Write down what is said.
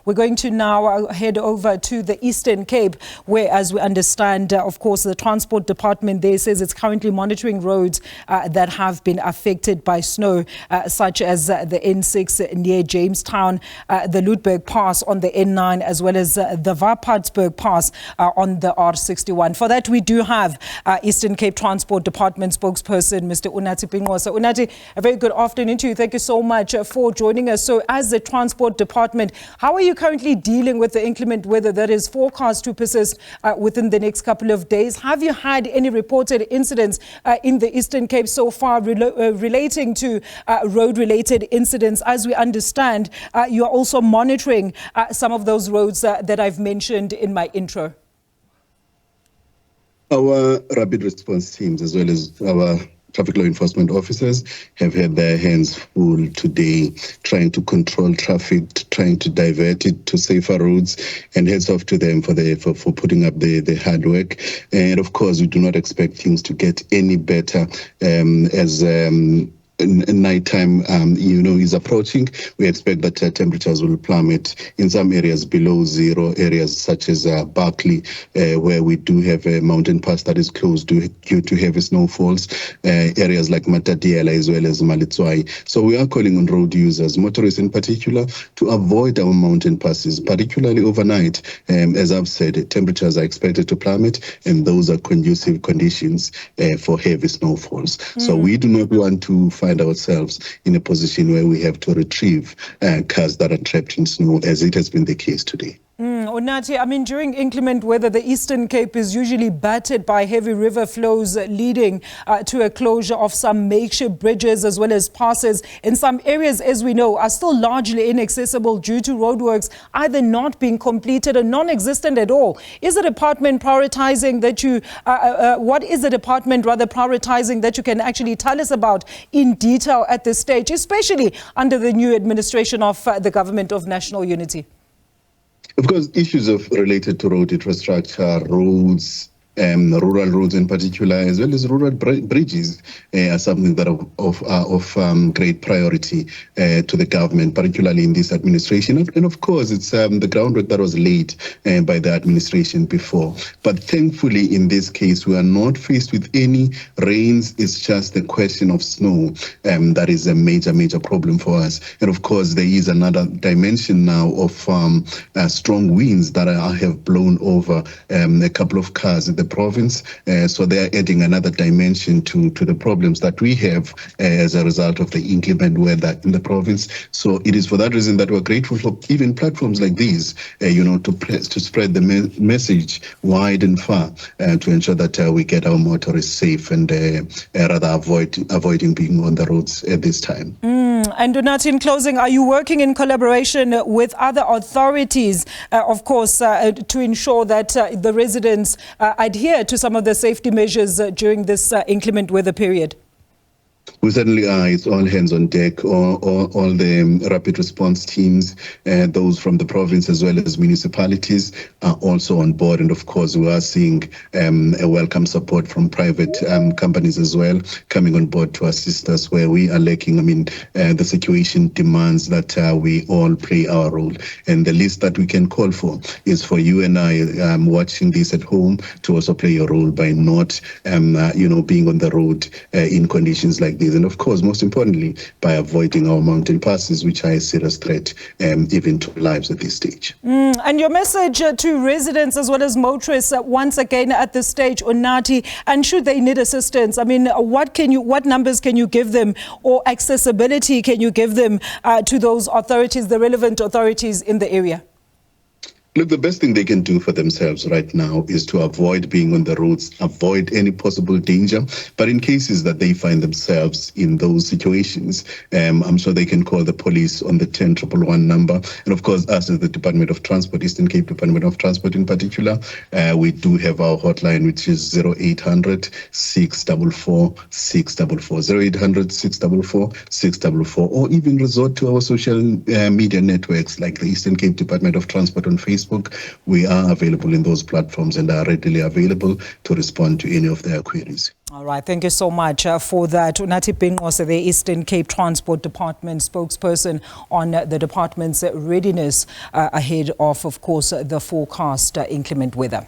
We're going to now head over to the Eastern Cape, where, as we understand, of course, the Transport Department there says it's currently monitoring roads that have been affected by snow, such as the N6 near Jamestown, the Lootsberg Pass on the N9, as well as the Wapadsberg Pass on the R61. For that, we do have Eastern Cape Transport Department spokesperson, Mr. Unathi Binqose. Unathi, a very good afternoon to you. Thank you so much for joining us. So, as the Transport Department, how are you currently dealing with the inclement weather that is forecast to persist within the next couple of days? Have you had any reported incidents in the Eastern Cape so far relating to road-related incidents? As we understand, you are also monitoring some of those roads that I've mentioned in my intro. Our rapid response teams, as well as our traffic law enforcement officers, have had their hands full today trying to control traffic, trying to divert it to safer roads, and heads off to them for putting up the hard work. And of course, we do not expect things to get any better as nighttime is approaching. We expect that temperatures will plummet in some areas below zero, areas such as Barkley, where we do have a mountain pass that is closed due to heavy snowfalls, areas like Matatiela as well as Malitswai. So we are calling on road users, motorists in particular, to avoid our mountain passes, particularly overnight. As I've said, temperatures are expected to plummet, and those are conducive conditions for heavy snowfalls. So we do not want to find ourselves in a position where we have to retrieve cars that are trapped in snow, as it has been the case today. Unathi, I mean, during inclement weather, the Eastern Cape is usually battered by heavy river flows, leading to a closure of some makeshift bridges as well as passes. In some areas, as we know, are still largely inaccessible due to roadworks either not being completed or non-existent at all. Is the department prioritizing that you, what is the department rather prioritizing that you can actually tell us about in detail at this stage, especially under the new administration of the Government of National Unity? Of course, issues related to road infrastructure, roads, rural roads in particular, as well as rural bridges, are something that are of great priority to the government, particularly in this administration. And of course, it's the groundwork that was laid by the administration before. But thankfully, in this case, we are not faced with any rains. It's just the question of snow that is a major problem for us. And of course, there is another dimension now of strong winds that have blown over a couple of cars in the province, so they are adding another dimension to the problems that we have as a result of the inclement weather in the province. So it is for that reason that we're grateful for even platforms like these, to spread the message wide and far, to ensure that we get our motorists safe and rather avoiding being on the roads at this time. And Unathi, in closing, are you working in collaboration with other authorities, of course, to ensure that the residents adhere to some of the safety measures during this inclement weather period? We certainly are. It's all hands on deck. All the rapid response teams, those from the province as well as municipalities, are also on board. And of course, we are seeing a welcome support from private companies as well coming on board to assist us where we are lacking. I mean, the situation demands that we all play our role. And the least that we can call for is for you and I watching this at home to also play your role by not, being on the road in conditions like this. And of course, most importantly, by avoiding our mountain passes, which are a serious threat even to lives at this stage. And your message to residents as well as motorists once again at this stage, Unathi, and should they need assistance, I mean, what numbers can you give them, or accessibility can you give them to those authorities, the relevant authorities in the area? Look, the best thing they can do for themselves right now is to avoid being on the roads, avoid any possible danger. But in cases that they find themselves in those situations, I'm sure they can call the police on the 10-111 number. And of course, us as the Department of Transport, Eastern Cape Department of Transport in particular, we do have our hotline, which is 0800 644 644, 0800 644 644, or even resort to our social media networks like the Eastern Cape Department of Transport on Facebook, Facebook. We are available in those platforms and are readily available to respond to any of their queries. All right, thank you so much for that. Unathi Binqose, the Eastern Cape Transport Department spokesperson, on the department's readiness ahead of course, the forecast inclement weather.